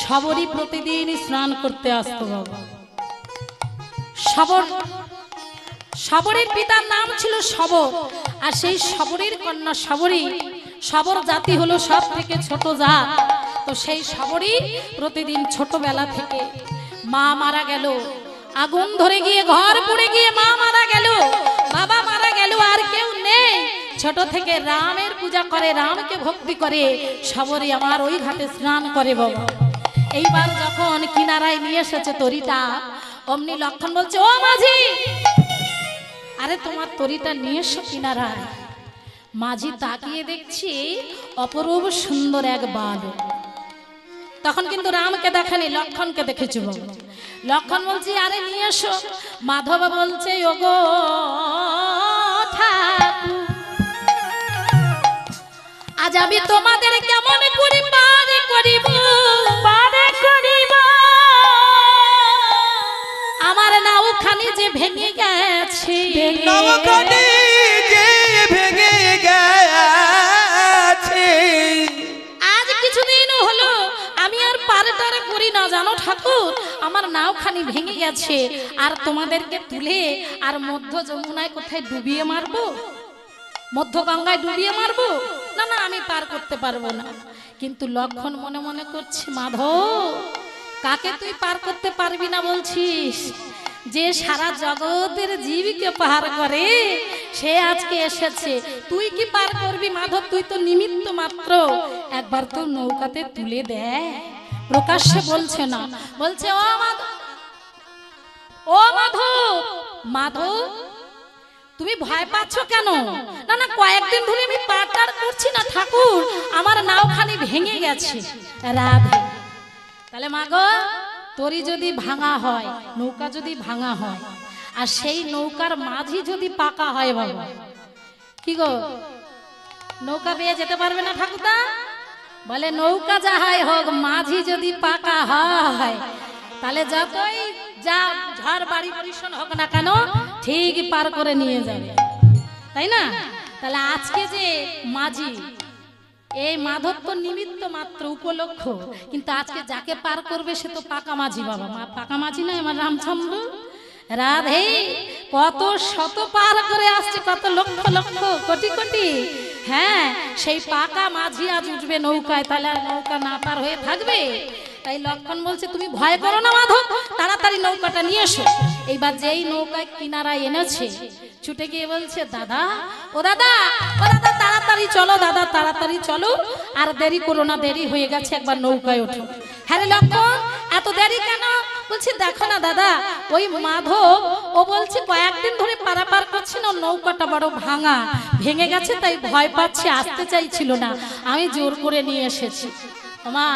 শবরী প্রতিদিন স্নান করতে আসতো বাবা। শবরের পিতার নাম ছিল শবর, আর সেই শবরের কন্যা শবরী। শবর জাতি হলো সব থেকে ছোট জাত। তো সেই শবরী প্রতিদিন ছোটবেলা থেকে মা মারা গেল, আগুন ধরে গিয়ে ঘর পুড়ে গিয়ে মা মারা গেল, বাবা মারা গেল, আর কেউ নেই। ছোট থেকে রামের পূজা করে, রামকে ভক্তি করে শবরী আমার ওই ঘাটে স্নান করে বাবা। এইবার যখন কিনারায় নিয়ে এসেছে তরিটা, অমনি লক্ষণ বলছে, ও মাঝি, আরে তোমার তরিটা নিয়ে এসো কিনারায়। মাঝি তাকিয়ে দেখছি অপরূপ সুন্দর এক বালক। তখন কিন্তু রামকে দেখেনি, লক্ষণকে দেখেছি বাবা। লক্ষণ বলছি, আরে নিয়ে এসো। মাধব বলছে, ওগো ঠাকুর, আজ আমি তোমাদের কেমন করে পারে করিব, আমার নাওখানি যে ভেঙে গেছে, আজ কিছুদিন হলো আমি আর পারে টারে করি না জানো ঠাকুর, আমার নাওখানি ভেঙে গেছে। আর তোমাদেরকে তুলে আর মধ্য যমুনায় কোথায় ডুবিয়ে মারবো, মধ্য গঙ্গায় ডুবিয়ে মারবো? না না, আমি পার করতে পারবো না। কিন্তু লক্ষণ মনে মনে করছে, মাধব, কাকে তুই পার করতে পারবি না বলছিস? যে সারা জগতের জীবকে পার করে সে আজকে এসেছে, তুই কি পার করবি মাধব? তুই তো নিমিত্ত মাত্র, একবার তো নৌকাতে তুলে দে। প্রকাশ্যে বলছে না, বলছে, ও মাধব, ও মাধব, মাধব তুমি ভয় পাচ্ছ কেন? না না, কয়েকদিন ধরে আমি পার করছি না ঠাকুর, আমার নাওখানি ভেঙে গেছে। রাধে, তাহলে মাগো, তরি যদি ভাঙা হয়, নৌকা যদি ভাঙা হয়, আর সেই নৌকার মাঝি যদি পাকা হয় বাবা, কি গো, নৌকা বেয়ে যেতে পারবে না ঠাকুরদা? বলে নৌকা যাহাই হোক, মাঝি যদি পাকা হয়, তাহলে যতই যা ঝড় বাড়ি বর্ষণ হোক না কেন, ঠিক পার করে নিয়ে যাবে, তাই না? তাহলে আজকে যে মাঝি, এই মাধব তো নিমিত্ত মাত্র, উপলক্ষ, কিন্তু আজকে যাকে পার করবে সে তো পাকা মাঝি বাবা। পাকা মাঝি নয় আমার রামচন্দ্র। রাধে, কত শত পার করে আসছে, কত লক্ষ লক্ষ কোটি কোটি। হ্যাঁ, সেই পাকা মাঝি আজ উঠবে নৌকায়, তাহলে আর নৌকা না পার হয়ে থাকবে? তাই লক্ষণ বলছে, তুমি ভয় করো না মাধব, তাড়াতাড়ি নৌকাটা নিয়ে এসো। এইবার যেই নৌকায় কিনারায় এনেছে, ছুটে গিয়ে বলছে, দাদা, ও দাদা, ও দাদা, তাড়াতাড়ি চলো দাদা, তাড়াতাড়ি চলো, আর দেরি করো না, দেরি হয়ে গেছে, একবার নৌকায় ওঠো। হ্যাঁ রে লক্ষণ, এত দেরি কেন? বলছে, দেখো না দাদা, ওই মাধব ও বলছে কয়েকদিন ধরে পারাপার করছি না, নৌকাটা বড় ভাঙা, ভেঙে গেছে, তাই ভয় পাচ্ছে, আসতে চাইছিল না, আমি জোর করে নিয়ে এসেছি। মা,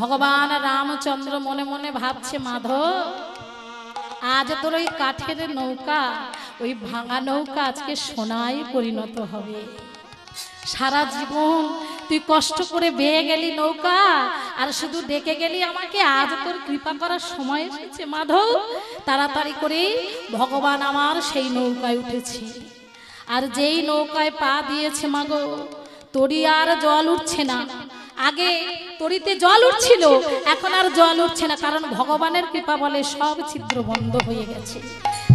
ভগবান রামচন্দ্র মনে মনে ভাবছে, মাধব, আজ তোর ওই কাঠের নৌকা, ওই ভাঙা নৌকা আজকে সোনায় পরিণত হবে। সারা জীবন তুই কষ্ট করে বেয়ে গেলি নৌকা, আর শুধু ডেকে গেলি আমাকে, আজ তোর কৃপা করার সময় এসেছে মাধব। তাড়াতাড়ি করে ভগবান আমার সেই নৌকায় উঠেছে, আর যেই নৌকায় পা দিয়েছে মাগো, তোরই আর জল উঠছে না। আগে তরিতে জল উঠছিল, এখন আর জল উঠছে না, কারণ ভগবানের কৃপা বলে সব ছিদ্র বন্ধ হয়ে গেছে।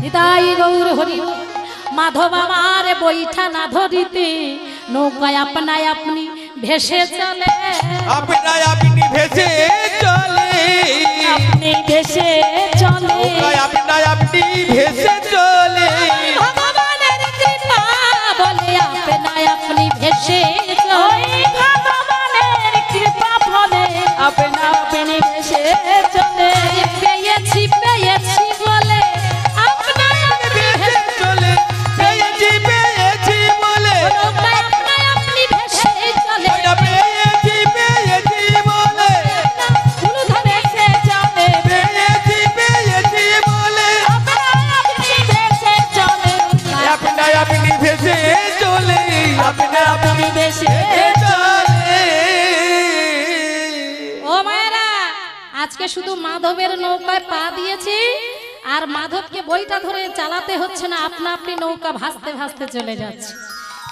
নিতাই গৌর হরি। মাধব আমার বৈঠা না ধরিতে, নৌকায় আপনায় আপনি ভেসে চলে, আপনায় আপনি ভেসে চলে, আপনি ভেসে চলে, আপনায় আপনি ভেসে চলে, ভগবানের কৃপা বলে আপনায় আপনি ভেসে চলে, ভগবানের কৃপা বলে আপনা আপনি ভেসে চলে। পেয়েছি পেয়েছি বলে আপনায় আপনি ভেসে চলে, পেয়েছি পেয়েছি বলে, আপনায় আপনি ভেসে চলে, পেয়েছি পেয়েছি বলে, ফুল ধরে সে চলে, পেয়েছি পেয়েছি বলে, আপনায় আপনি ভেসে চলে, আপনায় আপনি ভেসে চলে, আপনায় আপনি ভেসে চলে। ও মায়েরা, আজকে শুধু মাধবের নৌকায় পা দিয়েছি, আর মাধবকে বইটা ধরে চালাতে হচ্ছে না, আপনা আপনি নৌকা ভাসতে ভাসতে চলে যাচ্ছে।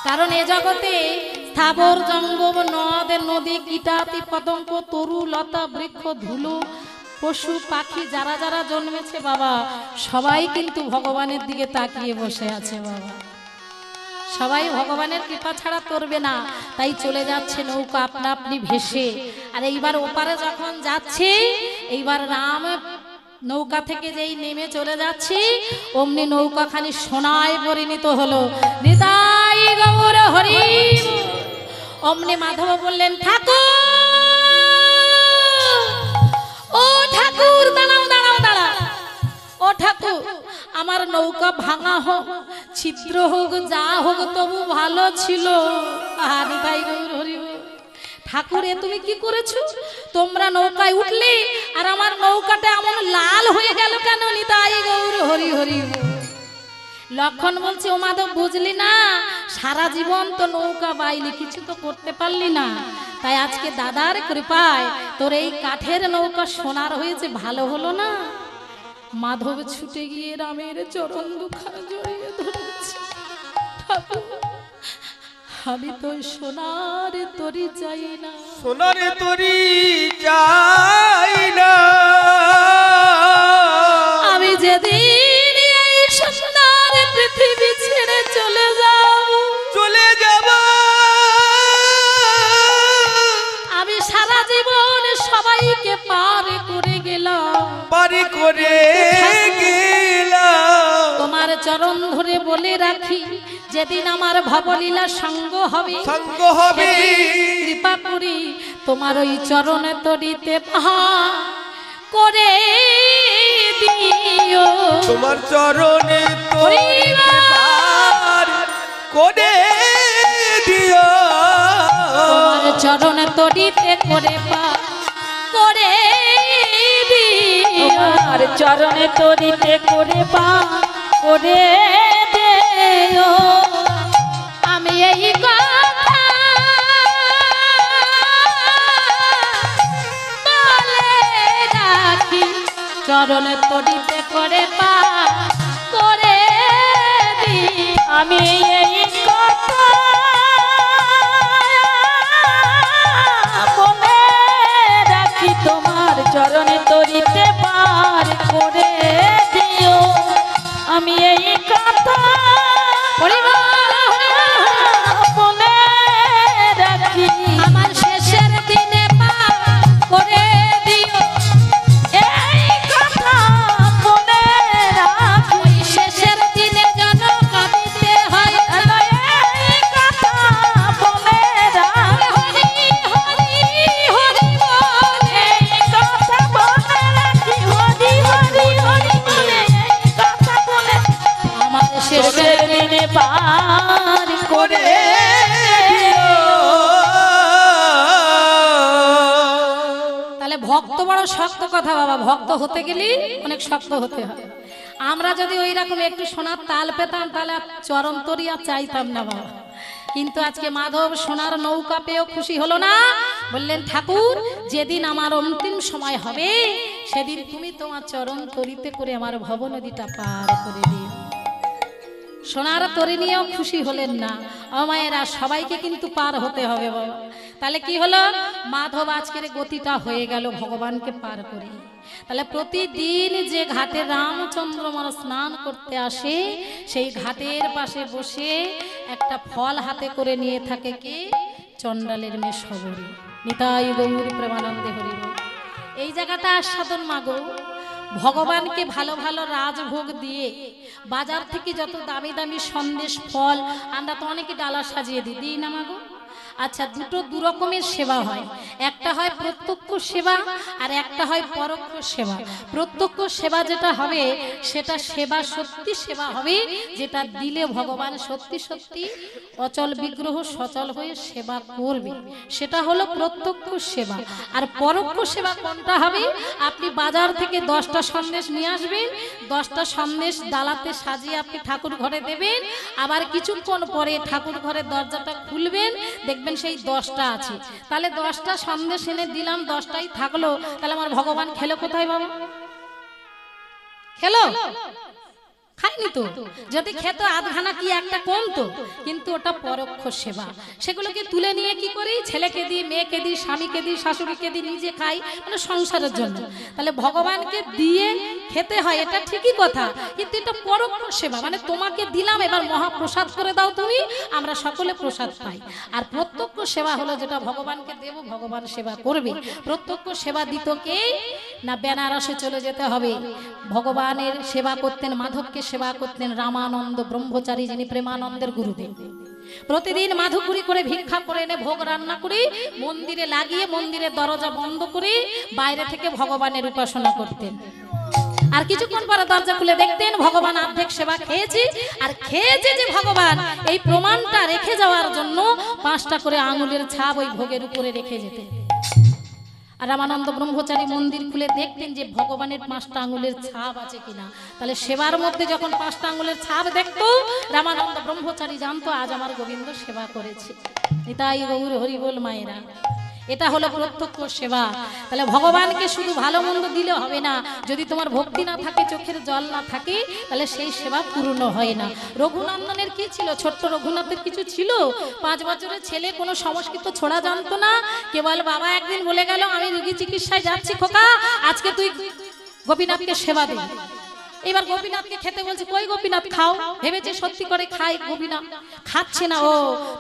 কারণ এ জগতে স্থাবর জঙ্গম নদ নদী কীটাতি পতঙ্গ তরু লতা বৃক্ষ ধুলো পশু পাখি যারা যারা জন্মেছে বাবা সবাই কিন্তু ভগবানের দিকে তাকিয়ে বসে আছে বাবা। সবাই ভগবানের কৃপা ছাড়া করবে না, তাই চলে যাচ্ছে নৌকা আপনা আপনি ভেসে। আর এইবার ওপারে যখন যাচ্ছে, এইবার রাম নৌকা থেকে যেই নেমে চলে যাচ্ছি, অমনি নৌকাখানি সোনায় পরিণত হলো। নিতাই গৌর হরি। অমনি মাধব বললেন, ঠাকুর ও ঠাকুর, দাঁড়াও দাঁড়াও দাঁড়াও। ও ঠাকুর, আমার নৌকা ভাঙা হোক, ছিদ্র হোক, যা হোক, তবু ভালো ছিল। আরে তাই গৌর হরি। ঠাকুর এ তুমি কি করেছো? তোমরা নৌকায় উঠলে আর আমার নৌকাটা এমন লাল হয়ে গেল কেন? নিতাই গৌর হরি হরি। লক্ষণ বলছে, ও মাধব বুঝলি না, সারা জীবন তো নৌকা বাইলি, কিছু তো করতে পারলি না, তাই আজকে দাদার কৃপায় তোর এই কাঠের নৌকা সোনার হয়েছে, ভালো হলো না? মাধব ছুটে গিয়ে রামের চরণ দুখানা জড়িয়ে ধরেছে। ঠাকুর আমি তো সোনার তরি চাই না, সোনার তরি চাই না। আমি যেদিন এই সুন্দর পৃথিবী ছেড়ে চলে যাব, আমি সারা জীবন সবাইকে পার করে গেলাম, তোমার চরণ ধরে বলে রাখি, যেদিন আমার ভবলীলা সঙ্গ হবে, কৃপা করি তোমার ওই চরণে তরিতে করে দিও, তোমার চরণে করে দিও, তোমার চরণে তরিতে করে দিও, আর চরণে তরিতে করে দিও। আমি এই কথা বলে রাখি, চরণে তরিতে করে দিও। আমি এই কথা বলে রাখি, তোমার চরণে তরিতে পার করে দিও। আমি এই কথা বলে রাখি, আমার শেষের দিনে পার করে দিও। এই কথা বলে রাখি, ওই শেষের দিনে যেন কাঁদিতে হয়, এই কথা বলে রাখি, হরি হরি বলে, এই কথা বলে রাখি, হরি হরি হরি বলে, এই কথা বলে আমার শেষের শেষের দিনে পার করে দিও। তাহলে ভক্ত বড় শক্ত কথা বাবা, ভক্ত হতে গেলে অনেক শক্ত হতে হয়। আমরা যদি ওই রকম একটু সোনার তাল পেতাম, তাহলে চরণ তরি আর চাইতাম না বাবা। কিন্তু আজকে মাধব সোনার নৌকা পেয়েও খুশি হলো না, বললেন, ঠাকুর যেদিন আমার অন্তিম সময় হবে, সেদিন তুমি তোমার চরণ তরিতে করে আমার ভব নদীটা পার করে দিও। সোনার তরি নিয়েও খুশি হলেন না। মায়েরা, সবাইকে কিন্তু পার হতে হবে বাবা। তাহলে কি হলো? মাধব আজকের গতিটা হয়ে গেল ভগবানকে পার করে। তাহলে প্রতিদিন যে ঘাটে রামচন্দ্র মানে স্নান করতে আসে, সেই ঘাটের পাশে বসে একটা ফল হাতে করে নিয়ে থাকে কে? চণ্ডালের মেয়ে সবরী। নিতাই গৌর প্রেমানন্দে হরি বল। এই জায়গাটা আস্বাদন মাগো, ভগবানকে ভালো ভালো রাজভোগ দিয়ে বাজার থেকে যত দামি দামি সন্দেশ ফল আমরা তো অনেকে ডালা সাজিয়ে দিই না মাগো। আচ্ছা, দু রকমের সেবা হয়, একটা হয় প্রত্যক্ষ সেবা আর একটা হয় পরোক্ষ সেবা। প্রত্যক্ষ সেবা যেটা হবে সেটা সেবা সত্যি সেবা হবে, যেটা দিলে ভগবান সত্যি সত্যি অচল বিগ্রহ সচল হয়ে সেবা করবে, সেটা হলো প্রত্যক্ষ সেবা। আর পরোক্ষ সেবা কোনটা হবে? আপনি বাজার থেকে 10টা সন্দেশ নিয়ে আসবেন, 10টা সন্দেশ ডালাতে সাজিয়ে আপনি ঠাকুর ঘরে দেবেন, আবার কিছুক্ষণ পরে ঠাকুর ঘরের দরজাটা খুলবেন, দেখবেন সেই 10টা আছে। তাহলে 10টা সন্দেশ এনে দিলাম, 10টাই থাকলো, তাহলে আমার ভগবান খেলো কোথায় বাবা? খেলো খাইনি তো, যদি খেত আধখানা কি একটা কমতো, কিন্তু ওটা পরোক্ষ সেবা। সেগুলোকে তুলে নিয়ে কি করি, ছেলেকে দিই, মেয়েকে দিই, স্বামীকে দিই, শাশুড়িকে দিই, নিজে খাই, মানে সংসারের জন্য। তাহলে ভগবানকে দিয়ে খেতে হয়, এটা ঠিকই কথা, কিন্তু এটা পরোক্ষ সেবা, মানে তোমাকে দিলাম, এবার মহাপ্রসাদ করে দাও তুমি, আমরা সকলে প্রসাদ পাই। আর প্রত্যক্ষ সেবা হলো যেটা ভগবানকে দেব, ভগবান সেবা করবে। প্রত্যক্ষ সেবা দিত কে না, বেনারসে চলে যেতে হবে। ভগবানের সেবা করতেন, মাধবকে সেবা করতেন রামানন্দ ব্রহ্মচারী, যিনি প্রেমানন্দের গুরুদেব। প্রতিদিন মাধুকুরি করে ভিক্ষা করে এনে ভোগ রান্না করে মন্দিরে লাগিয়ে মন্দিরের দরজা বন্ধ করে বাইরে থেকে ভগবানের উপাসনা করতেন। আর কিছুক্ষণ পরে দরজা খুলে দেখতেন ভগবান অর্ধেক সেবা খেয়েছে, আর খেয়েছে যে ভগবান, এই প্রমাণটা রেখে যাওয়ার জন্য 5টা করে আঙুলের ছাপ ওই ভোগের উপরে রেখে যেতেন। আর রামানন্দ ব্রহ্মচারী মন্দির খুলে দেখতেন যে ভগবানের 5টা আঙুলের ছাপ আছে কিনা। তাহলে সেবার মধ্যে যখন 5টা আঙুলের ছাপ দেখতো, রামানন্দ ব্রহ্মচারী জানতো আজ আমার গোবিন্দ সেবা করেছে। নিতাই গৌর হরি বল মায়েরা, এটা হলো প্রত্যক্ষ সেবা। তাহলে ভগবানকে শুধু ভালো মন্দ দিলে হবে না, যদি তোমার ভক্তি না থাকে, চোখের জল না থাকে, তাহলে সেই সেবা পূর্ণ হয় না। রঘুনন্দনের কি ছিল, ছোট্ট রঘুনাথের কিছু ছিল? 5 বছরের ছেলে, কোনো সংস্কৃত ছোড়া জানতো না। কেবল বাবা একদিন বলে গেল, আমি রোগী চিকিৎসায় যাচ্ছি খোকা, আজকে তুই গোপীনাথকে সেবা দে। এবার গোপীনাথকে খেতে বলছে, কই গোপীনাথ খাও, ভেবেছে সত্যি করে খাই, গোপীনাথ খাচ্ছে না। ও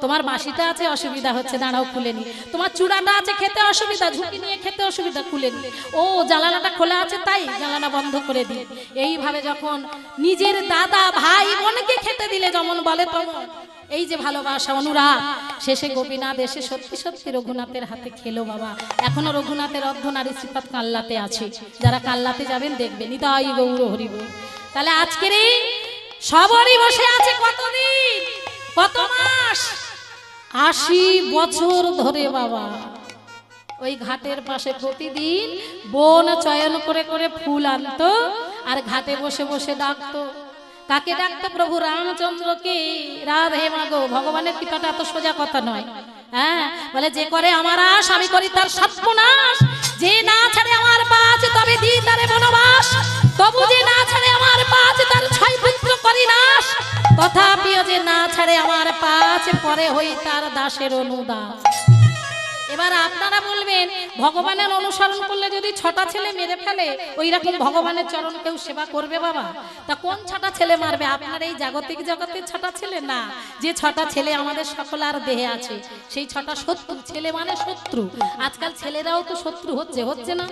তোমার বাসিটা আছে, অসুবিধা হচ্ছে, দাঁড়াও খুলে নি। তোমার চূড়াটা আছে, খেতে অসুবিধা, ঝুঁকি নিয়ে খেতে অসুবিধা, খুলে নি। ও জানালাটা খোলা আছে, তাই জানালা বন্ধ করে দি। এইভাবে যখন নিজের দাদা ভাই বোনকে খেতে দিলে যেমন বলে তেমন, এই যে ভালোবাসা, অনুরাগ, শেষে গোপীনাথ এসে সত্যি সত্যি রঘুনাথের হাতে খেলো। বাবা এখনো রঘুনাথের অর্ধনারী শ্রীপাদ কাল্লাতে আছে, যারা কাল্লাতে যাবেন দেখবেন। নিতাই গৌর হরি বল। তাহলে আজকের এই সবারই বসে আছে কতদিন, কত মাস, 80 বছর ধরে। বাবা ওই ঘাটের পাশে প্রতিদিন বোন চয়ন করে করে ফুল আনতো, আর ঘাটে বসে বসে ডাকতো। কাকে ডাকতো? প্রভু রামচন্দ্রকে। রাধে মাগো, ভগবানের কৃপাটা এত সোজা কথা নয়। হ্যাঁ, বলে যে করে আমার আশ, আমি করি তার সর্বনাশ। যে না ছাড়ে আমার পাঁচ, তবে দি তারে বনবাস। তবু যে না ছাড়ে আমার পাঁচ, তার 6 পুত্র করি নাশ। তথাপিও যে না ছাড়ে আমার পাঁচ, পরে হই তার দাসের অনুদাস। এবার আপনারা বলবেন, ভগবানের অনুসরণ করলে যদি 6টা ছেলে মেরে ফেলে, ওই রকম ভগবানের চরণ কেউ সেবা করবে? বাবা তা কোন 6টা ছেলে মারবে? আপনার এই জাগতিক জগতের 6টা ছেলে না, যে 6টা ছেলে আমাদের সকলার দেহে আছে, সেই 6টা শত্রু ছেলে, মানে শত্রু। আজকাল ছেলেরাও তো শত্রু হচ্ছে না?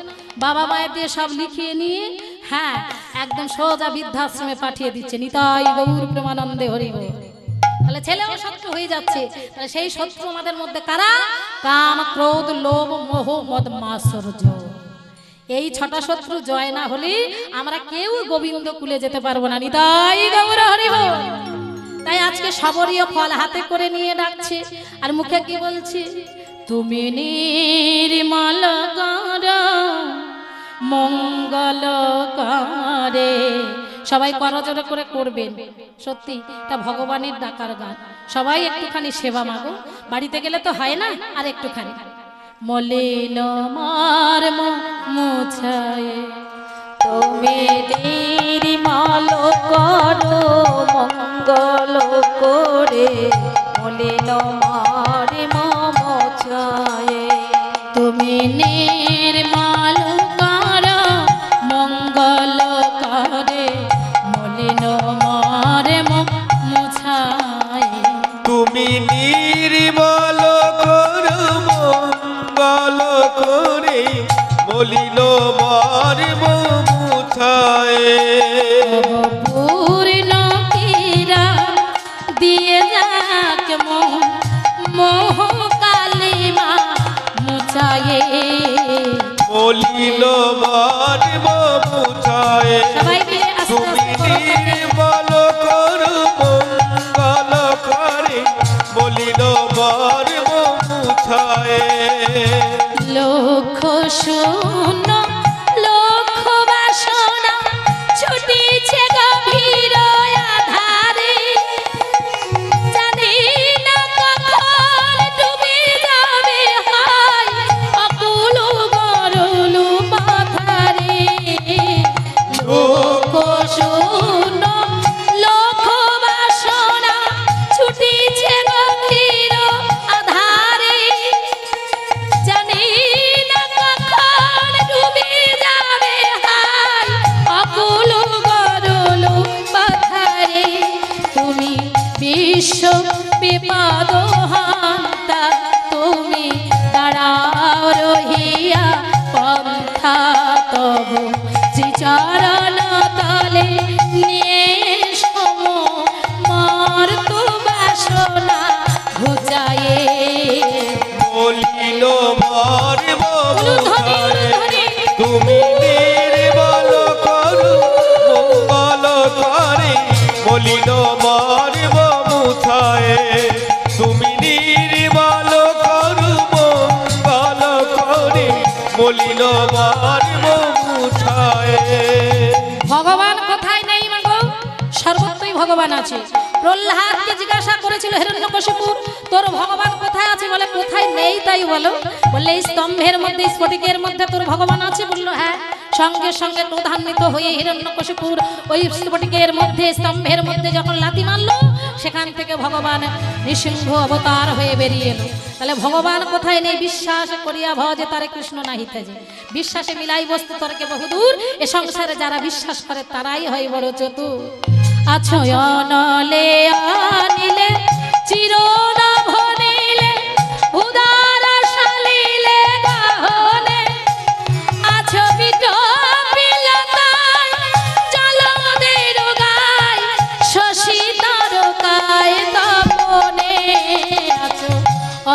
বাবা মায়ের দিয়ে সব লিখিয়ে নিয়ে, হ্যাঁ, একদম সোজা বৃদ্ধাশ্রমে পাঠিয়ে দিচ্ছে। নিতাই গৌর প্রেমানন্দে হরি বল। তাহলে ছেলেও শত্রু হয়ে যাচ্ছে। তাহলে সেই শত্রু আমাদের মধ্যে কারা? কাম, ক্রোধ, লোভ, মোহ, মদ, মাৎসর্য। এই 6টা শত্রু জয় না হলে আমরা কেউ গোবিন্দ কুলে যেতে পারবো না। নিতাই গৌর হরি বল। তাই আজকে সবরীয় ফল হাতে করে নিয়ে ডাকছে, আর মুখে কি বলছে? তুমি নির্মল কর মঙ্গলকারে। সবাই করজোড়ে করে করবেন, সত্যি এটা ভগবানের ডাকার গান। সবাই একটুখানি সেবা মাগো, বাড়িতে গেলে তো হয় না, আর একটুখানি। মলিন মর্ম মুছায় তুমি নির্মল করো মঙ্গল করে। মলিন মর্ম মুছায় তুমি নির্মল করো মঙ্গল করে। মলিন মর্ম মুছায় তুমি নির্মল করো মঙ্গল করে। মলিন মর্ম মুছায় পূর্ণ কীরা দিয়ে যাক মোহ কালিমা মুছায়ে। মলিন মর্ম মুছায় সবাই মিলে আস্তে তুমি আস্তে নির্মল করো মঙ্গল করে। মলিন মর্ম মুছায় লক্ষ শূন্য লক্ষ বাসনা ছুটিছে গভীর আধারে। জানি না কখন ডুবে যাবে হায় অকুল গরল মাথারে। লক্ষ শূন্য প্রভু শ্রীচরণ তলে নিয়ে সম মর তো বাসনা ঘুচায়ে মলিন মর্ম উলুধ্বনি, মুছায়ে উলুধ্বনি। তুমি নির্মল করু মঙ্গল করে মলিন মর্ম মুছায়ে তুমি নির্মল করু মঙ্গল করে মলিন মর্ম মুছায়ে। ভগবান কোথায় নেই মাগো? সর্বত্রই ভগবান আছে। প্রহ্লাদকে জিজ্ঞাসা করেছিল হিরণ্যকশিপুর, তোর ভগবান কোথায় আছে? বলে কোথায় নেই তাই বলো। বললে এই স্তম্ভের মধ্যে, স্ফটিকের মধ্যে তোর ভগবান আছে। বললো হ্যাঁ। সঙ্গে সঙ্গে ক্রোধান্বিত হয়ে হিরণ্যকশিপুর ওই স্ফটিকের মধ্যে, স্তম্ভের মধ্যে যখন লাথি মারলো, সেখান থেকে ভগবান নৃসিংহ অবতার হয়ে বেরিয়ে এলো। তাহলে ভগবান কোথায় নেই? বিশ্বাস করিয়া ভজে তারে কৃষ্ণ নাহিতে যে। বিশ্বাসে মিলাই বস্তু তর্কে বহুদূর। এ সংসারে যারা বিশ্বাস করে তারাই হয় বড় চতুর। আছো অনলে আনিলে চিরন ভনিলে উদার শালিলে গাহনে আছো বিট পিলতায় জলদের গায় শশী তারকায় তপনে আছো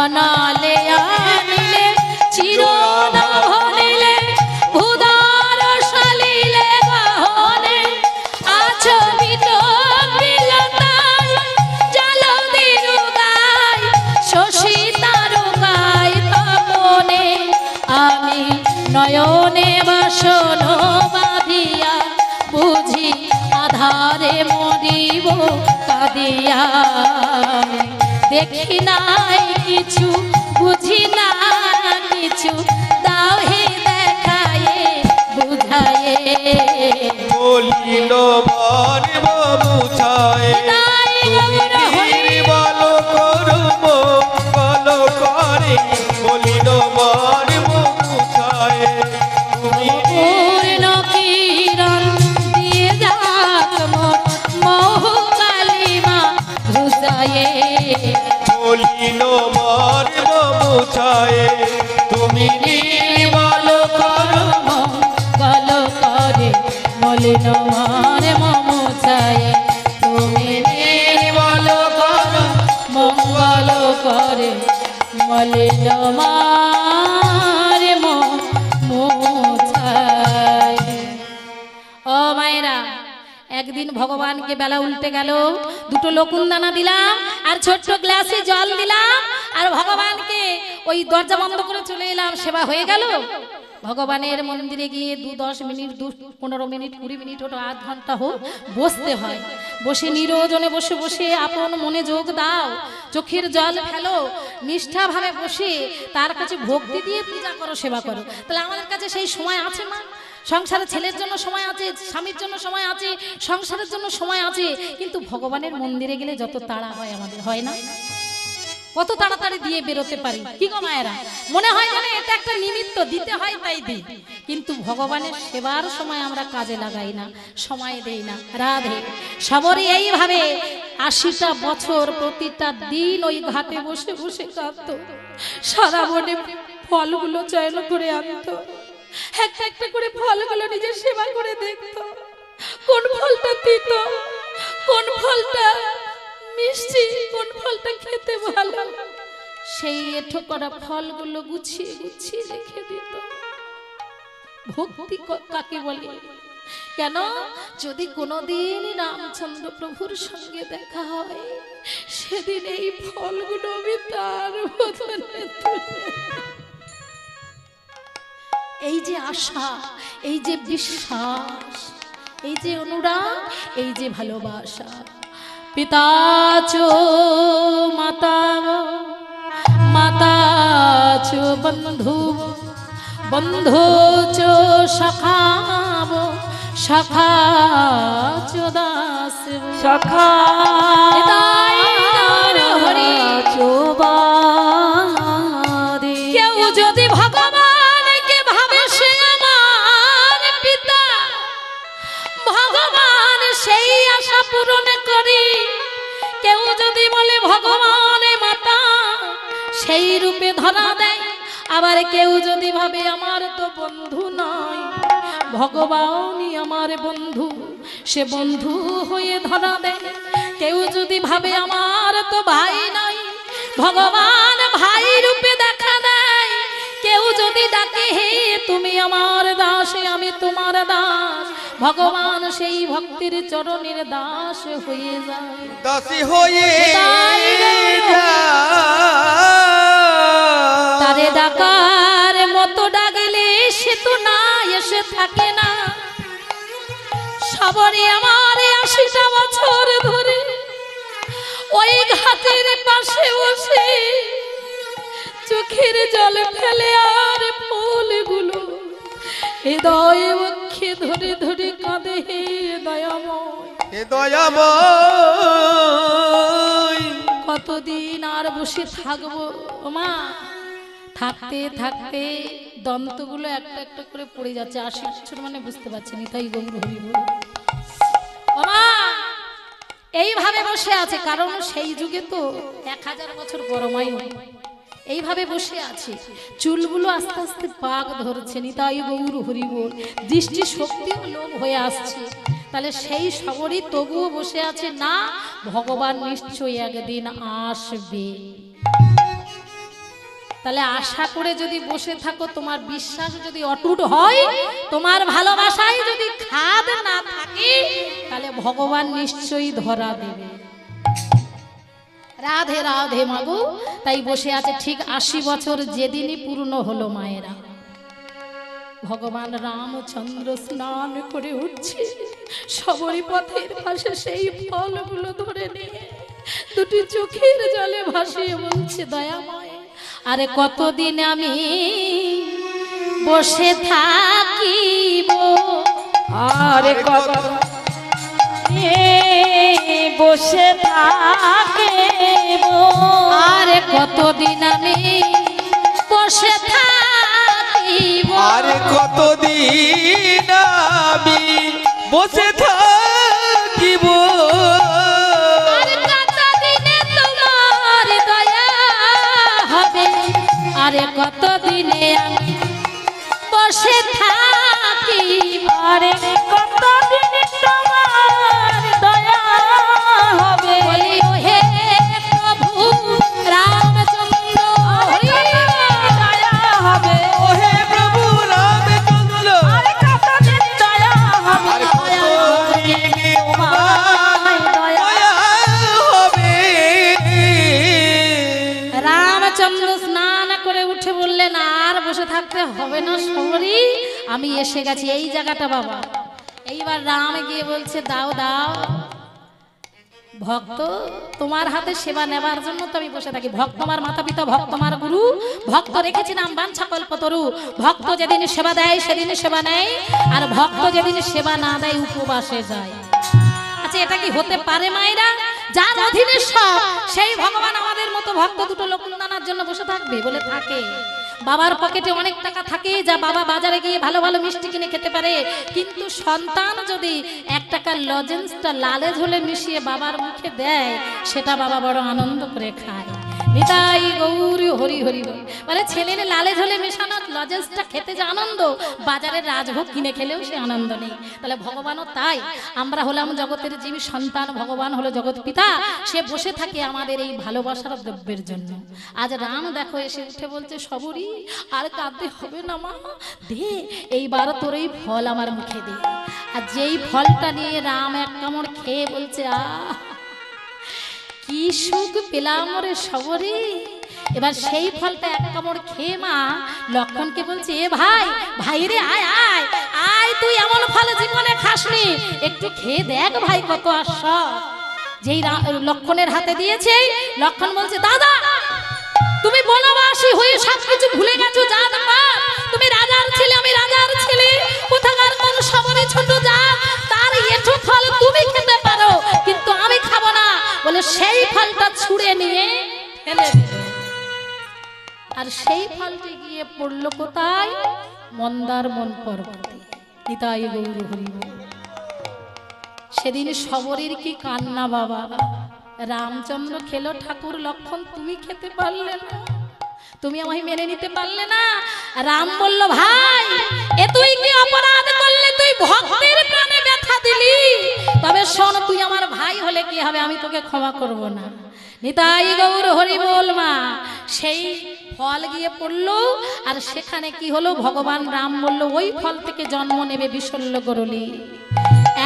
অনলে আনিলে চিরন ভনিলে উদার শালিলে গাহনে আছো বিট পিলতায় জলদের গায় শশী তারকায় তপনে আমি নয়নে বাসন বাঁধিয়া বুঝি আধারে মরিব কাঁদিয়া দেখি নাই কিছু বুঝি না কিছু দাও হে দেখায়ে বুঝায়ে মলিন মর্ম মুছায়ে তুমি নির্মল করু মঙ্গল করে মলিন মর্ম মুছায়ে তুমি পূর্ণ কিরণ দিয়ে যাক মোর মোহ কালিমা ঘুচায়ে মলিন মর্ম মুছায়ে তুমি নির্মল করু মঙ্গল করে মলিন মারে মমুচায়ে তুমি নির্মল করো মঙ্গল করে মলিন মারে মমুচায়ে। ও মায়েরা, একদিন ভগবানকে বেলা উল্টে গেল, দুটো লকুন্দানা দিলাম আর ছোট্ট গ্লাসে জল দিলাম, আর ভগবানকে ওই দরজা বন্ধ করে চলে এলাম। সেবা হয়ে গেল। ভগবানের মন্দিরে গিয়ে 10 মিনিট 15 মিনিট 20 মিনিট ওটা আধ ঘন্টা হোক বসতে হয়। বসে নিরজনে বসে বসে আপন মনে যোগ দাও, চোখের জল ফেলো, নিষ্ঠাভাবে বসে তার কাছে ভক্তি দিয়ে পূজা করো, সেবা করো। তাহলে আমাদের কাছে সেই সময় আছে না? সংসারে ছেলের জন্য সময় আছে, স্বামীর জন্য সময় আছে, সংসারের জন্য সময় আছে, কিন্তু ভগবানের মন্দিরে গেলে যত তাড়া হয় আমাদের, হয় না? কত তাড়াতাড়ি দিয়ে বেরোতে পারি, কি গো মায়েরা? মনে হয় যেন এটা একটা নিমিত্ত, দিতে হয় তাই দিই, কিন্তু ভগবানের সেবার সময় আমরা কাজে লাগাই না, সময় দেই না। রাধে সবরই এইভাবে 80টা বছর প্রতিটা দিন ওই ঘাটে বসে বসে কাঁদতো, সারা বনে ফলগুলো চয়ন করে আনতো, একটা একটা করে ফলগুলো নিজের সেবা করে দেখতো, কোন ফলটা তিতো, কোন ফলটা মিষ্টি, কোন ফলটা খেতে ভালো, সেই এঁঠো করা ফলগুলো গুছিয়ে গুছিয়ে রেখে দিত। ভক্তি কাকে বলে? কেন? যদি কোনোদিন রামচন্দ্র প্রভুর সঙ্গে দেখা হয়, সেদিন এই ফলগুলো আমি তার বদলে তুলে, এই যে আশা, এই যে বিশ্বাস, এই যে অনুরাগ, এই যে ভালোবাসা। পিতা চো মাতা, মাতা চো বন্ধু, বন্ধু চো সখা, সখা চো দাস, সখা হরি চোবারে। কেউ যদি ভগবানকে ভাবে সে আমার পিতা, ভগবান সেই আশা পূরণ করি। কেউ যদি বলে ভগবান মাতা, সেই রূপে ধরা দেয়। আবার কেউ যদি ভাবে আমার তো বন্ধু নয়, ভগবানই আমার বন্ধু, সে বন্ধু হয়ে ধরা দেয়। কেউ যদি ভাবে আমার তো ভাই নাই, ভগবান ভাই রূপে দেখা দেয়। কেউ যদি ডাকে হে তুমি আমার দাস, আমি তোমার দাস, ভগবান সেই ভক্তির চরণের দাস হয়ে যায়। দাসী হয়ে তাই যায়। তারে ডাকার মতো ডাকলে সে তো না এসে থাকে না। সবরে আমার 80টা বছর ধরে ওই ঘাটের পাশে বসে চোখের জল ফেলে আর ফুলগুলো হৃদয়ে বক্ষে ধরে ধরে কাঁদে হে দয়াময়। হে দয়াময়, কতদিন আর বসে থাকবো মা? থাকতে থাকতে দন্তগুলো একটা একটা করে পড়ে যাচ্ছে। 80 বছর মানে বুঝতে পারছি না, তাই গৌর হরি বল। মা এইভাবে বসে আছে, কারণ সেই যুগে তো 1000 বছর গরমাই হয়। এইভাবে বসে আছে, চুলগুলো আস্তে আস্তে পাক ধরছে, নিতাই গৌর হরি বল। দৃষ্টি শক্তিও লোপ হয়ে আসছে। তাহলে সেই সবরই তবুও বসে আছে না, ভগবান নিশ্চয়ই একদিন আসবে। তাহলে আশা করে যদি বসে থাকো, তোমার বিশ্বাস যদি অটুট হয়, তোমার ভালোবাসায় যদি খাদ না থাকে, তাহলে ভগবান নিশ্চয়ই ধরা দেবে। রাধে রাধে মাগো। তাই বসে আছে ঠিক 80 বছর যেদিনই পূর্ণ হলো মায়েরা, ভগবান রামচন্দ্র স্নান করে উঠছে সবরী পথের পাশে, সেই ফলগুলো ধরে নিয়ে দুটি চোখের জলে ভাসিয়ে বলছে দয়াময়, আরে কতদিন আমি বসে থাকিব, আরে কত বসে থাকিব, আরে কতদিন আমি বসে থাকিব, আরে কতদিন আমি বসে থাকিব, আর কতদিনে তোমার দয়া হবে, আরে কতদিনে আমি বসে থাকিব, আরে কতদিন তোমার দয়া হবে, বলি ও হে প্রভু রামচন্দ্র হরি দয়া হবে, ও হে প্রভু রামচন্দ্র, আরে কতদিন দয়া হবে, আর কতদিন তোমার দয়া হবে। রামচন্দ্র স্নান করে উঠে বললেন আর বসে থাকতে হবে না সবরি, আমি এসে গেছি এই জায়গাটা বাবা। এইবার রাম গিয়ে বলছে দাও দাও, ভক্ত তোমার হাতে সেবা নেবার জন্য তো আমি বসে থাকি। ভক্ত আমার মাতা পিতা, ভক্ত আমার গুরু, ভক্ত রেখেছি নাম বাঞ্ছা কল্পতরু। ভক্ত যেদিন সেবা দেয় সেদিন সেবা নেয়, আর ভক্ত যেদিন সেবা না দেয় উপবাসে যায়। আচ্ছা এটা কি হতে পারে মায়েরা? যার অধীনে সব সেই ভগবান আমাদের মতো ভক্ত দুটো লোক নানার জন্য বসে থাকবে? বলে থাকে। বাবার পকেটে অনেক টাকা থাকে, যা বাবা বাজারে গিয়ে ভালো ভালো মিষ্টি কিনে খেতে পারে, কিন্তু সন্তান যদি 1 টাকার লজেন্সটা লালে ঝোলে মিশিয়ে বাবার মুখে দেয়, সেটা বাবা বড় আনন্দ করে খায়। নিতাই গৌর হরি হরি বল। মানে ছেলের লালে ঝোলে মেশানো লজেন্সটা খেতে যে আনন্দ, বাজারের রাজভোগ কিনে খেলেও সে আনন্দ নেই। তাহলে ভগবানও তাই, আমরা হলাম জগতের জীবী সন্তান, ভগবান হলো জগৎ পিতা, সে বসে থাকে আমাদের এই ভালোবাসার দ্রব্যের জন্য। আজ রাম দেখো এসে উঠে বলছে সবরি আর কাঁদতে হবে না মা, দে এইবার তোর এই ফল আমার মুখে দে। আর যেই ফলটা নিয়ে রাম 1 কামড় খেয়ে বলছে আহ কি সুখ পেলাম রে সবরি। এবার সেই ফলটা 1 কামড় খেয়ে মা লক্ষণকে বলছে এ ভাই, ভাই রে আয় আয় আয়, তুই এমন ফল জীবনে খাসনি, একটু খেয়ে দেখ ভাই কত আস্বাদ। যেই লক্ষণের হাতে দিয়েছে, লক্ষণ বলছে দাদা তুমি বনবাসী হয়ে সবকিছু ভুলে গেছো, জাত পাত, তুমি রাজার ছেলে আমি রাজার ছেলে, কোথাকার কোন সবরে ছোট জাত, তার এঁঠো ফল তুমি খেতে পারো কিন্তু আমি খাবো না। বলে সেই ফলটা ছুঁড়ে নিয়ে ফেলে দিল। আর সেই ফলটি গিয়ে পড়লো কোথায়? মন্দারমন পর্বতে। নিতাই গৌর হরি বল। সেদিন সবরের কি কান্না বাবা। রামচন্দ্র খেলো, ঠাকুর লক্ষণ তুমি খেতে পারলে না, তুমি আমায় মেনে নিতে পারলে না। রাম বলল ভাই এ তুই কি অপরাধ করলে তোকে ক্ষমা করব না। নিতাই গৌর হরি বল মা। সেই ফল গিয়ে পড়লো, আর সেখানে কি হলো, ভগবান রাম বলল ওই ফল থেকে জন্ম নেবে বিশল্য গরুলি।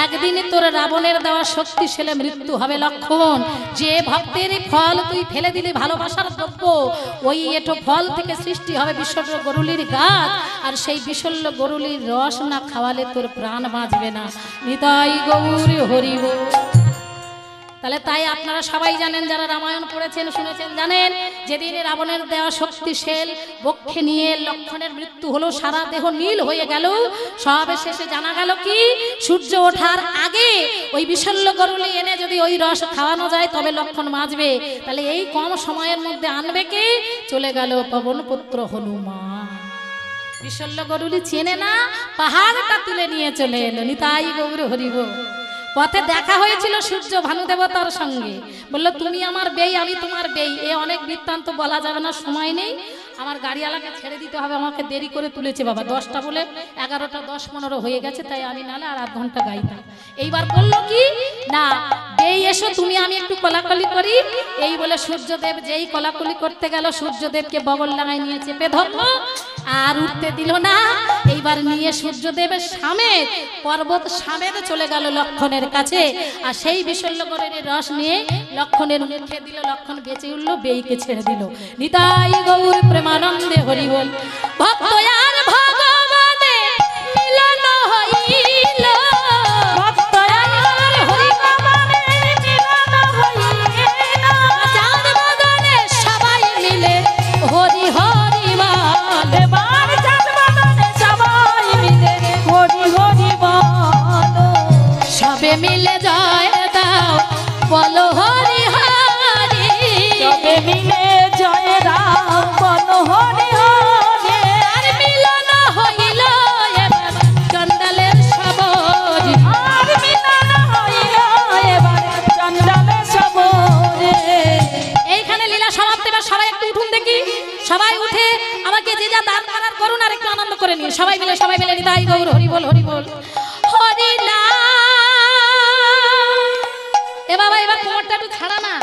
একদিনে তোর রাবণের দেওয়া শক্তিশালী মৃত্যু হবে লক্ষণ। যে ভক্তের ফল তুই ফেলে দিলি ভালোবাসার দ্রব্য, ওই এটো ফল থেকে সৃষ্টি হবে বিশল্য গরুলির গাছ, আর সেই বিশল্য গরুলির রস না খাওয়ালে তোর প্রাণ বাঁচবে না। নিতাই গৌর হরি বল। তাহলে তাই আপনারা সবাই জানেন, যারা রামায়ণ পড়েছেন শুনেছেন জানেন, যেদিন রাবণের দেওয়া শক্তিশাল বক্ষে নিয়ে লক্ষণের মৃত্যু হলো, সারা দেহ নীল হয়ে গেল, সব শেষে জানা গেল কি সূর্য ওঠার আগে ওই বিশল্য গরুলি এনে যদি ওই রস খাওয়ানো যায় তবে লক্ষণ বাঁচবে। তাহলে এই কম সময়ের মধ্যে আনবে কে? চলে গেল পবন পুত্র হনুমান। বিশল্য গরুলি চেনে না, পাহাড়টা তুলে নিয়ে চলে এলো। নিতাই গৌর হরি বল। পথে দেখা হয়েছিল সূর্য ভানুদেবতার সঙ্গে, বলল তুমি আমার বেই, আমি তোমার বেই। এ অনেক বৃত্তান্ত বলা যাবে না, সময় নেই। আমার গাড়িওয়ালাকে ছেড়ে দিতে হবে, আমাকে দেরি করে তুলেছে বাবা, 10টা বলে 11টা 10-15 হয়ে গেছে, তাই আমি নালে আর 1/2 ঘন্টা গাইতাম। এইবার বললো কি না, বেই এসো তুমি আমি একটু কোলাকুলি করি। এই বলে সূর্যদেব যেই কোলাকুলি করতে গেল, সূর্যদেবকে বগল লাগাই নিয়ে চেপে ধরলো, আর উঠতে দিল না। এইবার নিয়ে সূর্যদেবের সামেত পর্বত সামেত চলে গেল লক্ষণের কাছে, আর সেই বিশল্য গরুলির রস নিয়ে লক্ষণের মুখে দিল। লক্ষণ বেঁচে উঠল, বেইকে ছেড়ে দিল। নিতাই গৌর প্রেমানন্দে হরি বল। ভক্ত আর ভগবানে মিলন হইল, ভক্ত আর হরি ভগবানে মিলন হইল, চাঁদ বদনে সবাই মিলে হরি হরি বল। এবার চাঁদ বদনে সবাই মিলে হরি হরি বল। সবে মিলে জয় দাও বলো হরি হরি, সবে মিলে জয় রাম বলো হরি হরি। আর মিলন হইল এবার চন্ডালের সবরি, আর মিলন হইল এবার চন্ডালের সবরে। এইখানে লীলা সমাপ্তি। এবার সবাই একটু উঠুন দেখি, সবাই উঠে আমাকে যে যা দান করার করুন, আর একটু আনন্দ করে নিন সবাই মিলে নিতাই গৌর হরি বল হরি বল হরি না। এ বাবা এবার কোমরটা একটু ছাড়া না,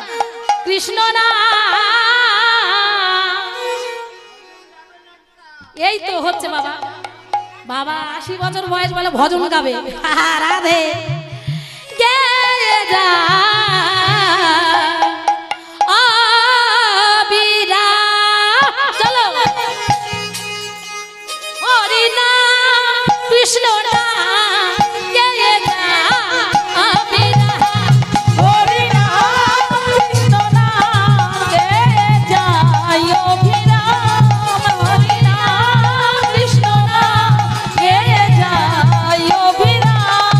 কৃষ্ণ না। এই তো হচ্ছে বাবা, বাবা 80 বছর বয়স বলে ভজন গাবে। রাধে গে যা আবিরা, চলো হরি না কৃষ্ণ না, গে যা আবিরা, হরি নাম কৃষ্ণ নাম গে যায় অভিরাম। হরি নাম কৃষ্ণ নাম গে যায় অভিরাম।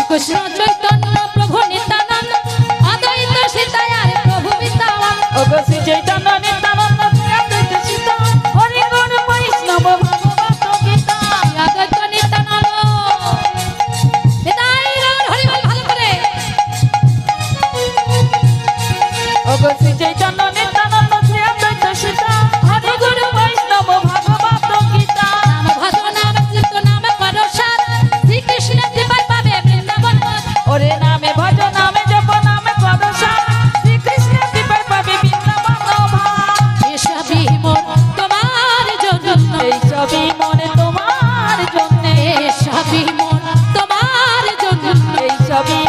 কৃষ্ণ চৈতন্য প্রভু নিত্যানন্দ, অদ্বৈত সীতায়ার প্রভু বিদ্যাবান। ওগো শ্রী চৈতন্য নিত্যানন্দ শ্রী অদ্বৈত সীত হরি গৌর বৈষ্ণব ভগবত গীতা। অদ্বৈত নিত্যানন্দ নিতাই গৌর হরি বল ভালো করে। ওগো শ্রী চৈতন্য নিত্যানন্দ শ্রী অদ্বৈত সীত হরি গৌর বৈষ্ণব ভগবত গীতা। নাম ভজ নাম কীর্ত নাম করো সার, শ্রীকৃষ্ণ কৃপায় পাবে বৃন্দাবন পথ। ওরে নামে ভজ নামে জপ নামে করো সার, শ্রীকৃষ্ণ কৃপায় পাবে বৃন্দাবন ভার। এসবই মন তোমার জন্য, এই সবই মনে তোমার জন্যে, এসবই মন তোমার জন্য, এই সবই